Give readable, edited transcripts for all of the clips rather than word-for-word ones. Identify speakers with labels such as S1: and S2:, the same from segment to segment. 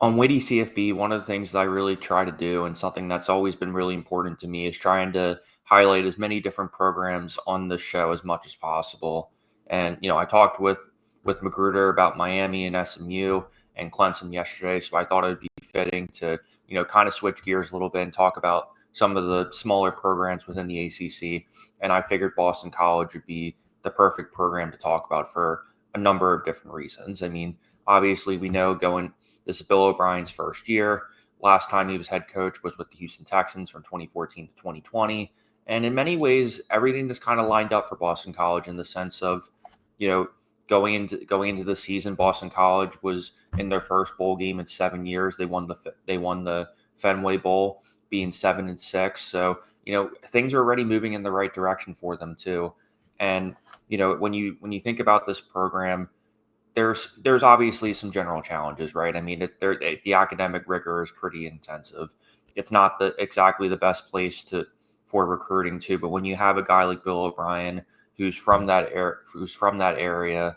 S1: On Witty CFB, one of the things that I really try to do, and something that's always been really important to me, is trying to highlight as many different programs on the show as much as possible. And I talked with Magruder about Miami and SMU and Clemson yesterday, so I thought it would be fitting to kind of switch gears a little bit and talk about some of the smaller programs within the ACC. And I figured Boston College would be the perfect program to talk about for a number of different reasons. I mean, obviously, we know this is Bill O'Brien's first year. Last time he was head coach was with the Houston Texans from 2014 to 2020. And in many ways, everything just kind of lined up for Boston College in the sense of, going into the season, Boston College was in their first bowl game in 7 years. They won the Fenway Bowl, being 7-6. So things are already moving in the right direction for them too. And when you think about this program, there's obviously some general challenges, right? I mean, the academic rigor is pretty intensive. It's not exactly the best place for recruiting too. But when you have a guy like Bill O'Brien who's from that area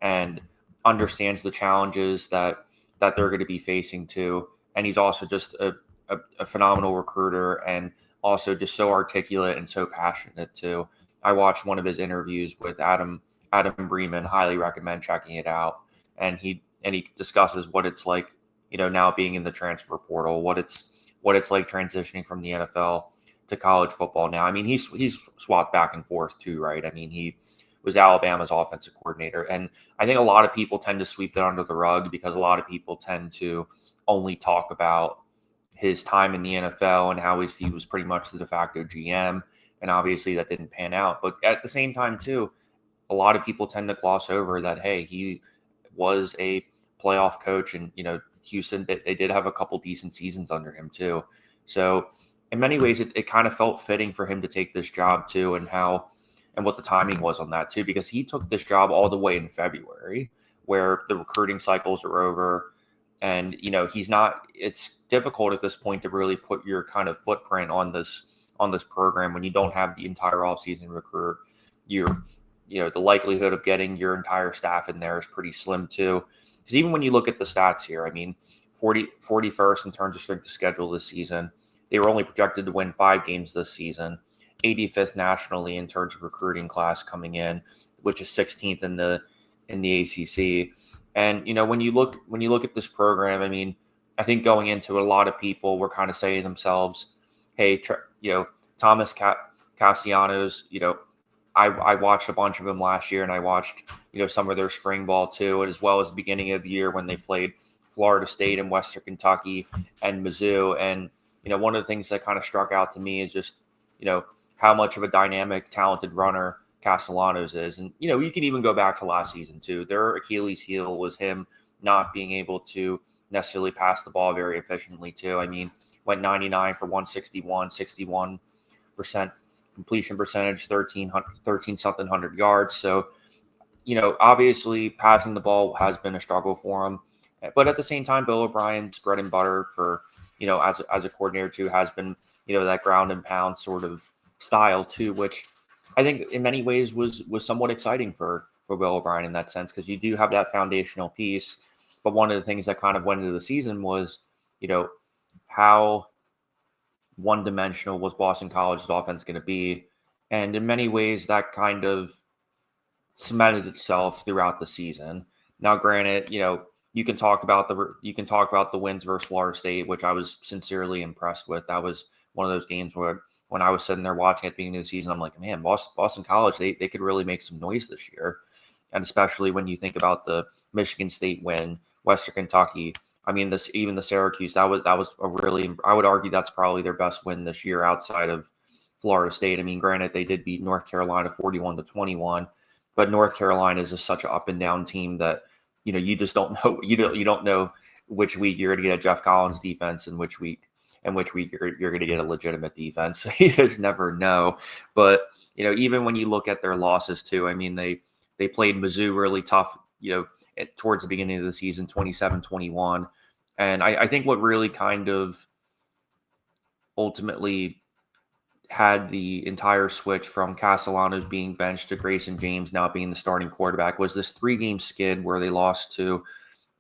S1: and understands the challenges that they're going to be facing too, and he's also just a phenomenal recruiter and also just so articulate and so passionate too. I watched one of his interviews with Adam Bremen. Highly recommend checking it out. And he discusses what it's like, now being in the transfer portal, what it's like transitioning from the NFL to college football now. I mean, he's swapped back and forth too, right? I mean, he was Alabama's offensive coordinator. And I think a lot of people tend to sweep that under the rug because a lot of people tend to only talk about his time in the NFL and how he was pretty much the de facto GM. And obviously that didn't pan out. But at the same time too, a lot of people tend to gloss over that, hey, he was a playoff coach, and Houston, they did have a couple decent seasons under him too. So in many ways, it kind of felt fitting for him to take this job too, and what the timing was on that too, because he took this job all the way in February, where the recruiting cycles are over, and it's difficult at this point to really put your kind of footprint on this program when you don't have the entire offseason recruit. The likelihood of getting your entire staff in there is pretty slim too. Because even when you look at the stats here, I mean, 41st in terms of strength of schedule this season. They were only projected to win 5 games this season. 85th nationally in terms of recruiting class coming in, which is 16th in the ACC. And when you look at this program, I mean, I think going into it, a lot of people were kind of saying to themselves, "Hey, Thomas Castellanos, I watched a bunch of them last year, and I watched, some of their spring ball too, as well as the beginning of the year when they played Florida State and Western Kentucky and Mizzou." And, one of the things that kind of struck out to me is just, how much of a dynamic, talented runner Castellanos is. And, you can even go back to last season too. Their Achilles heel was him not being able to necessarily pass the ball very efficiently too. I mean, went 99 for 161, 61% completion percentage, 13 something hundred yards. So, obviously passing the ball has been a struggle for him. But at the same time, Bill O'Brien's bread and butter for, as a coordinator too, has been, that ground and pound sort of style too, which I think in many ways was somewhat exciting for Bill O'Brien in that sense, because you do have that foundational piece. But one of the things that kind of went into the season was, how one-dimensional was Boston College's offense going to be. And in many ways, that kind of cemented itself throughout the season. Now, granted, you can talk about the wins versus Florida State, which I was sincerely impressed with. That was one of those games where when I was sitting there watching at the beginning of the season, I'm like, man, Boston College, they could really make some noise this year. And especially when you think about the Michigan State win, Western Kentucky. I mean, even the Syracuse, that was a really, I would argue that's probably their best win this year outside of Florida State. I mean, granted, they did beat North Carolina 41-21, but North Carolina is just such an up and down team that, you just don't know. You don't know which week you're going to get a Jeff Collins defense and which week you're going to get a legitimate defense. So you just never know. But, even when you look at their losses too, I mean, they played Mizzou really tough, towards the beginning of the season, 27-21. And I think what really kind of ultimately had the entire switch from Castellanos being benched to Grayson James now being the starting quarterback was this 3-game skid where they lost to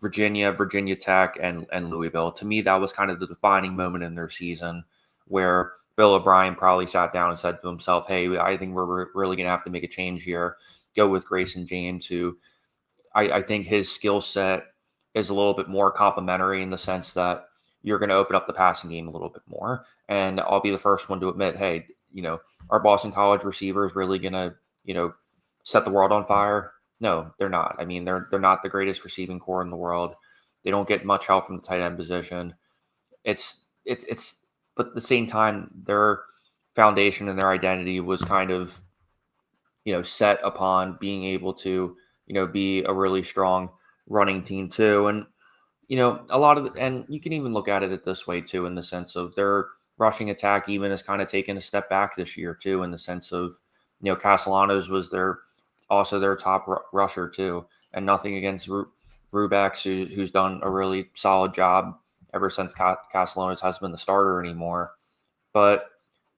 S1: Virginia, Virginia Tech, and Louisville. To me, that was kind of the defining moment in their season where Bill O'Brien probably sat down and said to himself, hey, I think we're really going to have to make a change here. Go with Grayson James, who I think his skill set is a little bit more complementary in the sense that you're going to open up the passing game a little bit more. And I'll be the first one to admit, hey, our Boston College receivers really going to, set the world on fire? No, they're not. I mean, they're not the greatest receiving core in the world. They don't get much help from the tight end position. But at the same time, their foundation and their identity was kind of, set upon being able to, be a really strong running team too. And, a lot of, and you can even look at it this way too, in the sense of their rushing attack even has kind of taken a step back this year too, in the sense of, Castellanos was also their top rusher too. And nothing against Rubex, who's done a really solid job ever since Castellanos hasn't been the starter anymore. But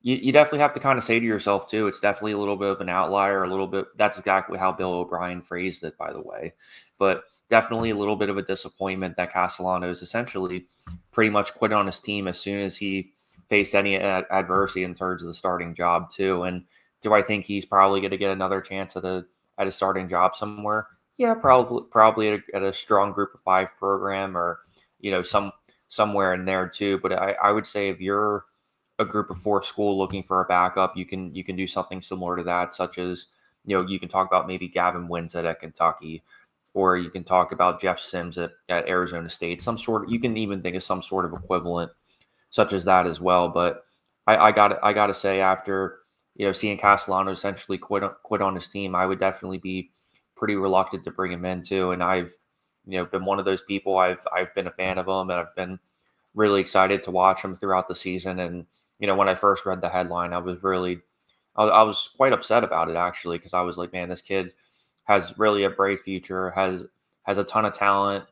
S1: you definitely have to kind of say to yourself too, it's definitely a little bit of an outlier, a little bit. That's exactly how Bill O'Brien phrased it, by the way. But definitely a little bit of a disappointment that Castellanos essentially pretty much quit on his team as soon as he faced any adversity in terms of the starting job too. And do I think he's probably going to get another chance at a starting job somewhere? Yeah, probably at a strong Group of 5 program, or somewhere in there too. But I would say if you're a Group of 4 school looking for a backup, you can do something similar to that, such as you can talk about maybe Gavin Winsett at Kentucky, or you can talk about Jeff Sims at Arizona State. You can even think of some sort of equivalent such as that as well. But I got to say, after seeing Castellano essentially quit on his team, I would definitely be pretty reluctant to bring him in too. And I've been one of those people. I've been a fan of him, and I've been really excited to watch him throughout the season. And when I first read the headline, I was quite upset about it, actually, because I was like, man, this kid has really a bright future, has a ton of talent,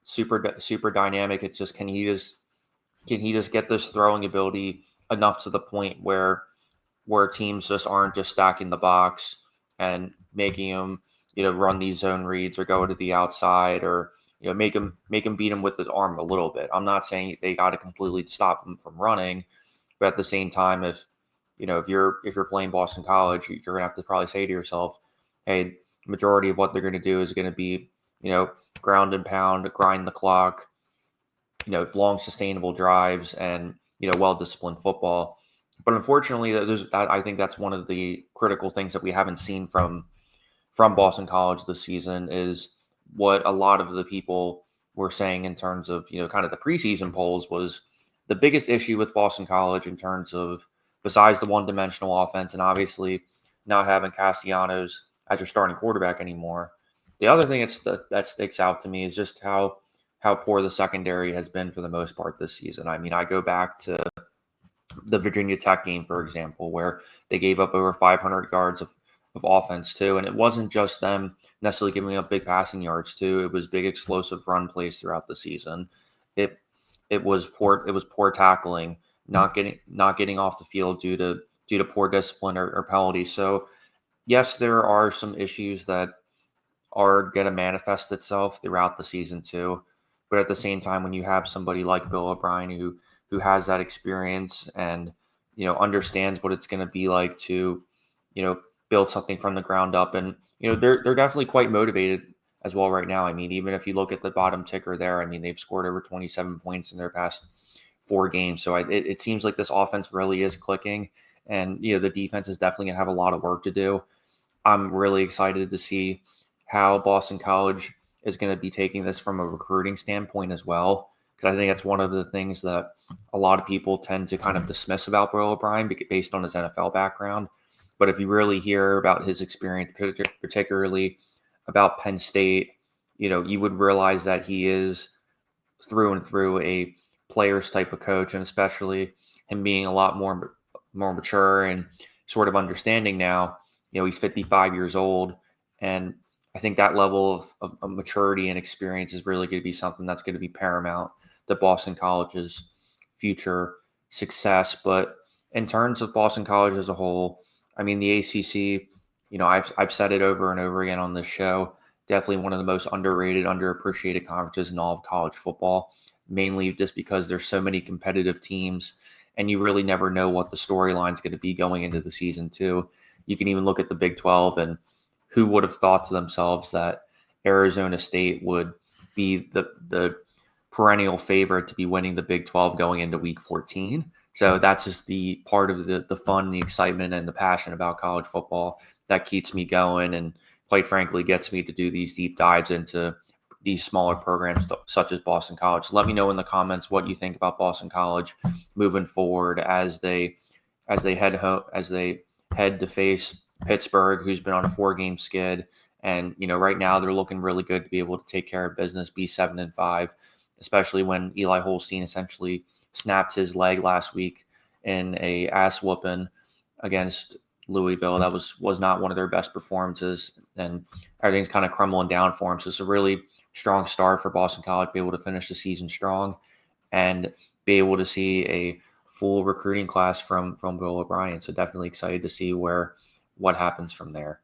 S1: super dynamic. It's just, can he just get this throwing ability enough to the point where teams just aren't just stacking the box and making him run these zone reads or go to the outside, or make him beat him with his arm a little bit. I'm not saying they got to completely stop him from running, but at the same time, if you're playing Boston College, you're gonna have to probably say to yourself, hey, majority of what they're gonna do is gonna be ground and pound, grind the clock, long sustainable drives, and well disciplined football. But unfortunately, I think that's one of the critical things that we haven't seen from Boston College this season, is what a lot of the people were saying in terms of kind of the preseason polls was the biggest issue with Boston College in terms of, besides the one-dimensional offense and obviously not having Castellanos as your starting quarterback anymore. The other thing that sticks out to me is just how poor the secondary has been for the most part this season. I mean, I go back to the Virginia Tech game, for example, where they gave up over 500 yards of offense too. And it wasn't just them necessarily giving up big passing yards too. It was big explosive run plays throughout the season. It was poor tackling, not getting off the field due to poor discipline or penalties. So yes, there are some issues that are going to manifest itself throughout the season too. But at the same time, when you have somebody like Bill O'Brien who has that experience and understands what it's going to be like to build something from the ground up, and they're definitely quite motivated as well right now. I mean, even if you look at the bottom ticker there, I mean, they've scored over 27 points in their past 4 games. So it seems like this offense really is clicking, and the defense is definitely gonna have a lot of work to do. I'm really excited to see how Boston College is going to be taking this from a recruiting standpoint as well, because I think that's one of the things that a lot of people tend to kind of dismiss about Bill O'Brien based on his NFL background. But if you really hear about his experience, particularly about Penn State, you would realize that he is through and through a players type of coach, and especially him being a lot more mature and sort of understanding now. He's 55 years old, and I think that level of maturity and experience is really going to be something that's going to be paramount to Boston College's future success. But in terms of Boston College as a whole, I mean, the ACC, I've said it over and over again on this show. definitely one of the most underrated, underappreciated conferences in all of college football, mainly just because there's so many competitive teams and you really never know what the storyline's going to be going into the season too. You can even look at the Big 12, and who would have thought to themselves that Arizona State would be the perennial favorite to be winning the Big 12 going into week 14. So that's just the part of the fun, the excitement, and the passion about college football that keeps me going, and quite frankly gets me to do these deep dives into these smaller programs such as Boston College. Let me know in the comments what you think about Boston College moving forward as they head to face Pittsburgh, who's been on a 4-game skid. And, right now they're looking really good to be able to take care of business, be 7-5, especially when Eli Holstein essentially snapped his leg last week in a ass whooping against Louisville. That was not one of their best performances, and everything's kind of crumbling down for him. So it's a really strong start for Boston College, be able to finish the season strong and be able to see a full recruiting class from Bill O'Brien. So definitely excited to see what happens from there.